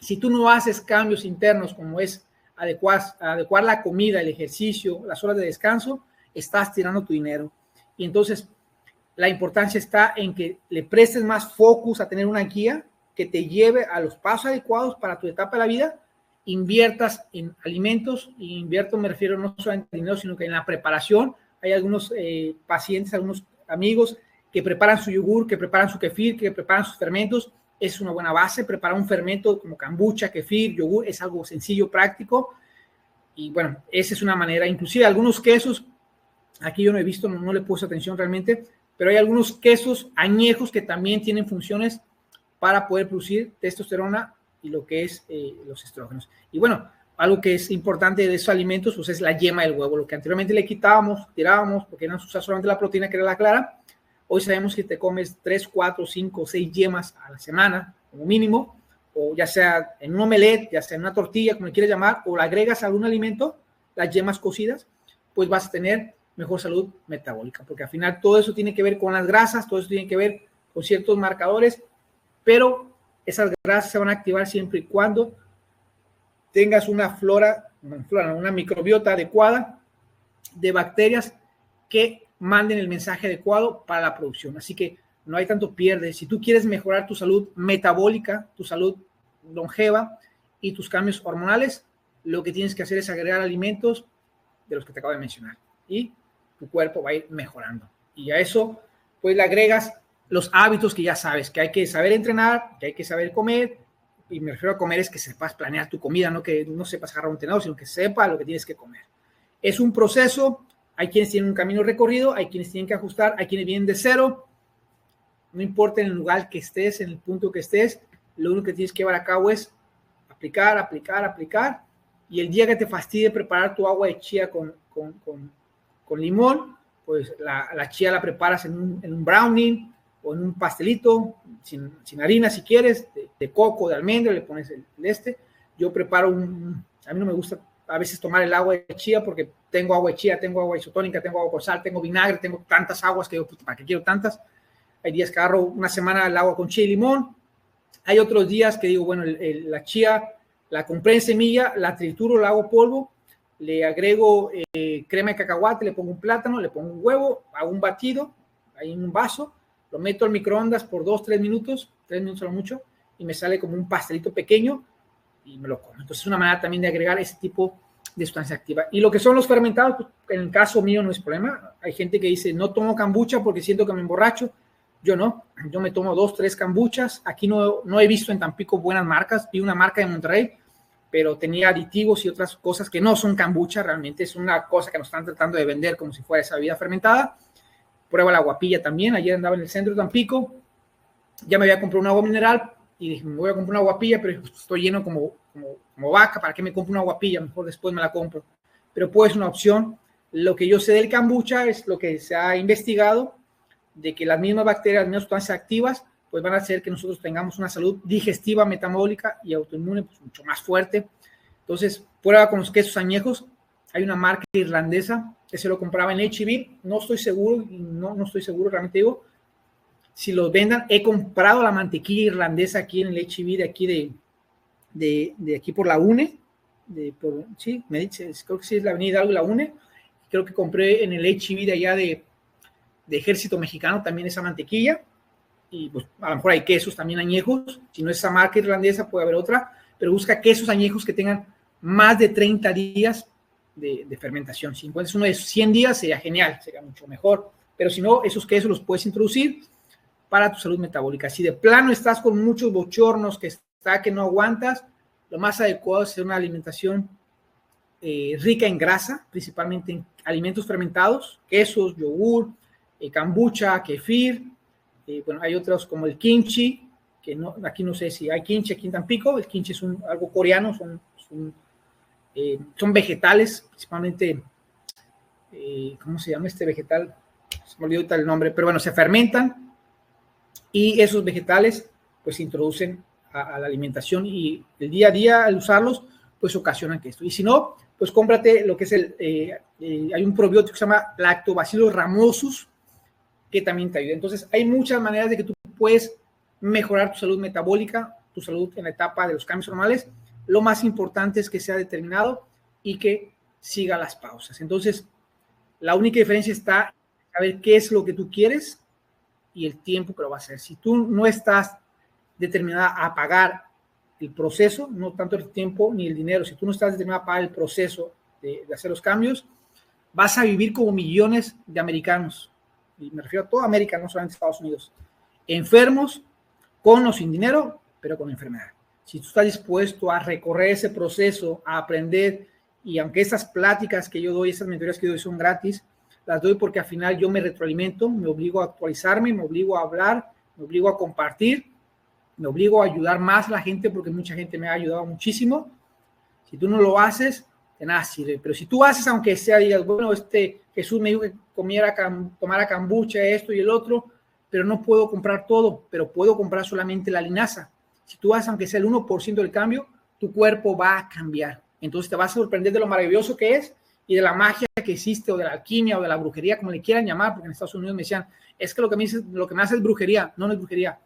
Si tú no haces cambios internos como es adecuar la comida, el ejercicio, las horas de descanso, estás tirando tu dinero. Y entonces la importancia está en que le prestes más focus a tener una guía que te lleve a los pasos adecuados para tu etapa de la vida, inviertas en alimentos, y invierto me refiero no solamente en dinero, sino que en la preparación. Hay algunos pacientes, algunos amigos que preparan su yogur, que preparan su kefir, que preparan sus fermentos. Es una buena base. Preparar un fermento como kombucha, kefir, yogur, es algo sencillo, práctico. Y bueno, esa es una manera. Inclusive algunos quesos, aquí yo no he visto, no le puse atención realmente, pero hay algunos quesos añejos que también tienen funciones para poder producir testosterona y lo que es los estrógenos. Y bueno, algo que es importante de esos alimentos pues es la yema del huevo. Lo que anteriormente le quitábamos, tirábamos, porque no usaba solamente la proteína que era la clara. Hoy sabemos que te comes 3, 4, 5, 6 yemas a la semana, como mínimo, o ya sea en un omelette, ya sea en una tortilla, como le quieras llamar, o le agregas a algún alimento, las yemas cocidas, pues vas a tener mejor salud metabólica, porque al final todo eso tiene que ver con las grasas, todo eso tiene que ver con ciertos marcadores, pero esas grasas se van a activar siempre y cuando tengas una una microbiota adecuada de bacterias que manden el mensaje adecuado para la producción. Así que no hay tanto pierde. Si tú quieres mejorar tu salud metabólica, tu salud longeva y tus cambios hormonales, lo que tienes que hacer es agregar alimentos de los que te acabo de mencionar y tu cuerpo va a ir mejorando. Y a eso pues le agregas los hábitos que ya sabes, que hay que saber entrenar, que hay que saber comer, y me refiero a comer es que sepas planear tu comida, no que no sepas agarrar un tenedor, sino que sepas lo que tienes que comer. Es un proceso. Hay quienes tienen un camino recorrido, hay quienes tienen que ajustar, hay quienes vienen de cero. No importa en el lugar que estés, en el punto que estés, lo único que tienes que llevar a cabo es aplicar. Y el día que te fastidie preparar tu agua de chía con limón, pues la chía la preparas en un brownie o en un pastelito, sin harina si quieres, de coco, de almendra, le pones Yo preparo a mí no me gusta a veces tomar el agua de chía porque tengo agua de chía, tengo agua isotónica, tengo agua con sal, tengo vinagre, tengo tantas aguas que yo, ¿para qué quiero tantas? Hay días que agarro una semana el agua con chía y limón. Hay otros días que digo, bueno, la chía la compré en semilla, la trituro, la hago polvo, le agrego crema de cacahuate, le pongo un plátano, le pongo un huevo, hago un batido ahí en un vaso, lo meto al microondas por 2-3 minutos, 3 minutos a lo mucho, y me sale como un pastelito pequeño y me lo como. Entonces es una manera también de agregar ese tipo de sustancia activa. Y lo que son los fermentados, pues, en el caso mío no es problema. Hay gente que dice, no tomo kombucha porque siento que me emborracho. Yo no, yo me tomo 2, 3 kombuchas. Aquí no he visto en Tampico buenas marcas. Vi una marca de Monterrey, pero tenía aditivos y otras cosas que no son kombucha, realmente es una cosa que nos están tratando de vender como si fuera esa bebida fermentada. Prueba la guapilla también. Ayer andaba en el centro de Tampico, ya me había comprado un agua mineral y dije, me voy a comprar una guapilla, pero estoy lleno como vaca, ¿para qué me compro una guapilla? Mejor después me la compro. Pero pues una opción. Lo que yo sé del kombucha es lo que se ha investigado, de que las mismas bacterias, las mismas sustancias activas, pues van a hacer que nosotros tengamos una salud digestiva, metabólica y autoinmune pues, mucho más fuerte. Entonces, prueba con los quesos añejos. Hay una marca irlandesa que se lo compraba en H-E-B. No estoy seguro, no estoy seguro, realmente digo, si los vendan. He comprado la mantequilla irlandesa aquí en el H-E-B de aquí de aquí por la UNE. Sí, me dice, creo que sí es la avenida Hidalgo y la UNE. Creo que compré en el H-E-B de allá de Ejército Mexicano también esa mantequilla. Y pues a lo mejor hay quesos también añejos. Si no es esa marca irlandesa, puede haber otra. Pero busca quesos añejos que tengan más de 30 días de fermentación. Si encuentras uno de 100 días, sería genial, sería mucho mejor. Pero si no, esos quesos los puedes introducir para tu salud metabólica. Si de plano estás con muchos bochornos, que no aguantas, lo más adecuado es hacer una alimentación rica en grasa, principalmente en alimentos fermentados, quesos, yogur, kombucha, kefir. Bueno, hay otros como el kimchi, que no, aquí no sé si hay kimchi aquí en Tampico. El kimchi es algo coreano, son vegetales, principalmente, ¿cómo se llama este vegetal? Se me olvidó el nombre, pero bueno, se fermentan y esos vegetales pues se introducen a la alimentación y el día a día al usarlos pues ocasionan que esto. Y si no, pues cómprate lo que es hay un probiótico que se llama Lactobacillus rhamnosus, que también te ayuda. Entonces, hay muchas maneras de que tú puedes mejorar tu salud metabólica, tu salud en la etapa de los cambios hormonales. Lo más importante es que sea determinado y que siga las pausas. Entonces, la única diferencia está en saber qué es lo que tú quieres y el tiempo que lo vas a hacer. Si tú no estás determinada a pagar el proceso, no tanto el tiempo ni el dinero, si tú no estás determinada a pagar el proceso de hacer los cambios, vas a vivir como millones de americanos, y me refiero a toda América, no solamente Estados Unidos, enfermos, con o sin dinero, pero con enfermedad. Si tú estás dispuesto a recorrer ese proceso, a aprender, y aunque esas pláticas que yo doy, esas mentorías que yo doy son gratis, las doy porque al final yo me retroalimento, me obligo a actualizarme, me obligo a hablar, me obligo a compartir, me obligo a ayudar más a la gente porque mucha gente me ha ayudado muchísimo. Si tú no lo haces, de nada sirve. Pero si tú haces, aunque sea, digas, bueno, Jesús me dijo que tomara kombucha, esto y el otro, pero no puedo comprar todo, pero puedo comprar solamente la linaza. Si tú haces, aunque sea el 1% del cambio, tu cuerpo va a cambiar. Entonces te vas a sorprender de lo maravilloso que es y de la magia que existe, o de la alquimia, o de la brujería, como le quieran llamar, porque en Estados Unidos me decían, es que lo que me hace es brujería. No, no es brujería,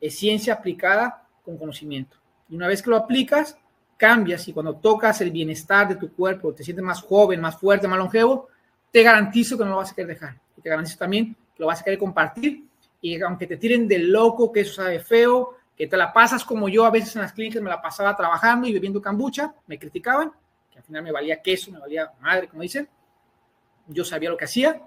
es ciencia aplicada con conocimiento. Y una vez que lo aplicas, cambias, y cuando tocas el bienestar de tu cuerpo, te sientes más joven, más fuerte, más longevo, te garantizo que no lo vas a querer dejar. Y te garantizo también que lo vas a querer compartir, y aunque te tiren de loco, que eso sabe feo, que te la pasas como yo a veces en las clínicas me la pasaba trabajando y bebiendo kombucha, me criticaban, que al final me valía queso, me valía madre, como dicen. Yo sabía lo que hacía,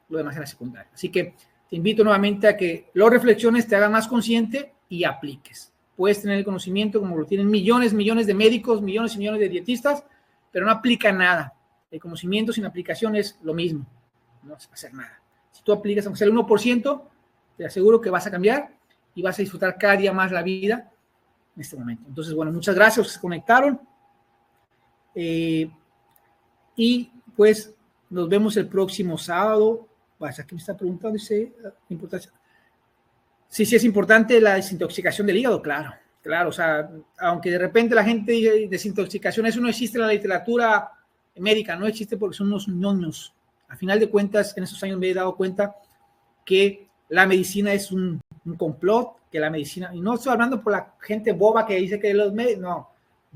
lo demás era secundario. Así que te invito nuevamente a que lo reflexiones, te hagas más consciente y apliques. Puedes tener el conocimiento como lo tienen millones de médicos, millones y millones de dietistas, pero no aplica nada. El conocimiento sin aplicación es lo mismo, no vas a hacer nada. Si tú aplicas, aunque sea el 1%, te aseguro que vas a cambiar y vas a disfrutar cada día más la vida en este momento. Entonces, bueno, muchas gracias a los que se conectaron. Y pues nos vemos el próximo sábado. Aquí me está preguntando, dice, importancia. Sí, sí es importante la desintoxicación del hígado, claro, claro. O sea, aunque de repente la gente diga desintoxicación, eso no existe en la literatura médica, no existe porque son unos ñoños. A final de cuentas, en esos años me he dado cuenta que la medicina es un complot, que la medicina, y no estoy hablando por la gente boba que dice que los médicos, no.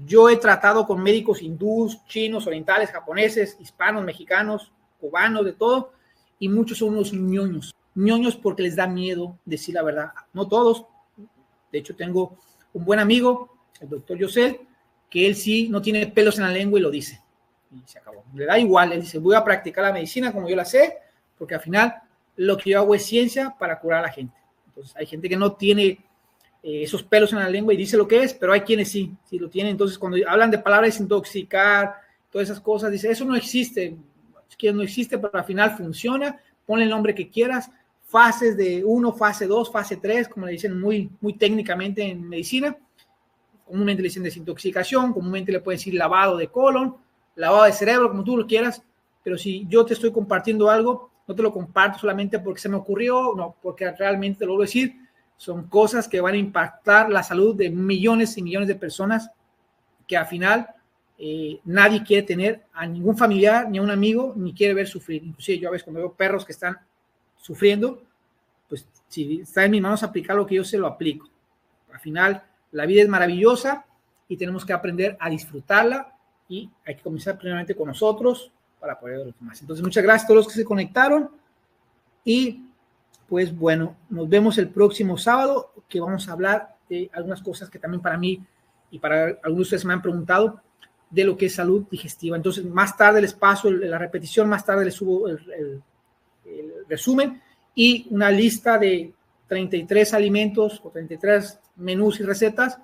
Yo he tratado con médicos hindús, chinos, orientales, japoneses, hispanos, mexicanos, cubanos, de todo, y muchos son unos ñoños. Ñoños porque les da miedo decir la verdad. No todos. De hecho, tengo un buen amigo, el doctor Yosel, que él sí no tiene pelos en la lengua y lo dice. Y se acabó. Le da igual. Él dice, voy a practicar la medicina como yo la sé, porque al final lo que yo hago es ciencia para curar a la gente. Entonces, hay gente que no tiene esos pelos en la lengua y dice lo que es, pero hay quienes sí lo tienen. Entonces, cuando hablan de palabras desintoxicar, todas esas cosas, dice, eso no existe, es que no existe, pero al final funciona, ponle el nombre que quieras, fases de 1, fase 2, fase 3, como le dicen muy técnicamente en medicina, comúnmente le dicen desintoxicación, comúnmente le pueden decir lavado de colon, lavado de cerebro, como tú lo quieras, pero si yo te estoy compartiendo algo, no te lo comparto solamente porque se me ocurrió, no, porque realmente te lo voy a decir, son cosas que van a impactar la salud de millones y millones de personas que al final nadie quiere tener a ningún familiar, ni a un amigo, ni quiere ver sufrir. Inclusive yo a veces cuando veo perros que están sufriendo, pues si está en mis manos aplicar lo que yo se lo aplico. Al final la vida es maravillosa y tenemos que aprender a disfrutarla y hay que comenzar primeramente con nosotros para poder ver los demás. Entonces muchas gracias a todos los que se conectaron y pues bueno, nos vemos el próximo sábado, que vamos a hablar de algunas cosas que también para mí y para algunos de ustedes me han preguntado de lo que es salud digestiva. Entonces, más tarde les paso la repetición, más tarde les subo el resumen y una lista de 33 alimentos o 33 menús y recetas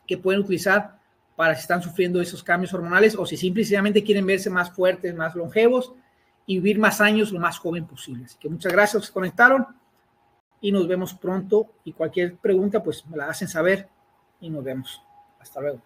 que pueden utilizar para si están sufriendo esos cambios hormonales o si simplemente quieren verse más fuertes, más longevos y vivir más años lo más joven posible. Así que muchas gracias a los que se conectaron y nos vemos pronto y cualquier pregunta pues me la hacen saber y nos vemos. Hasta luego.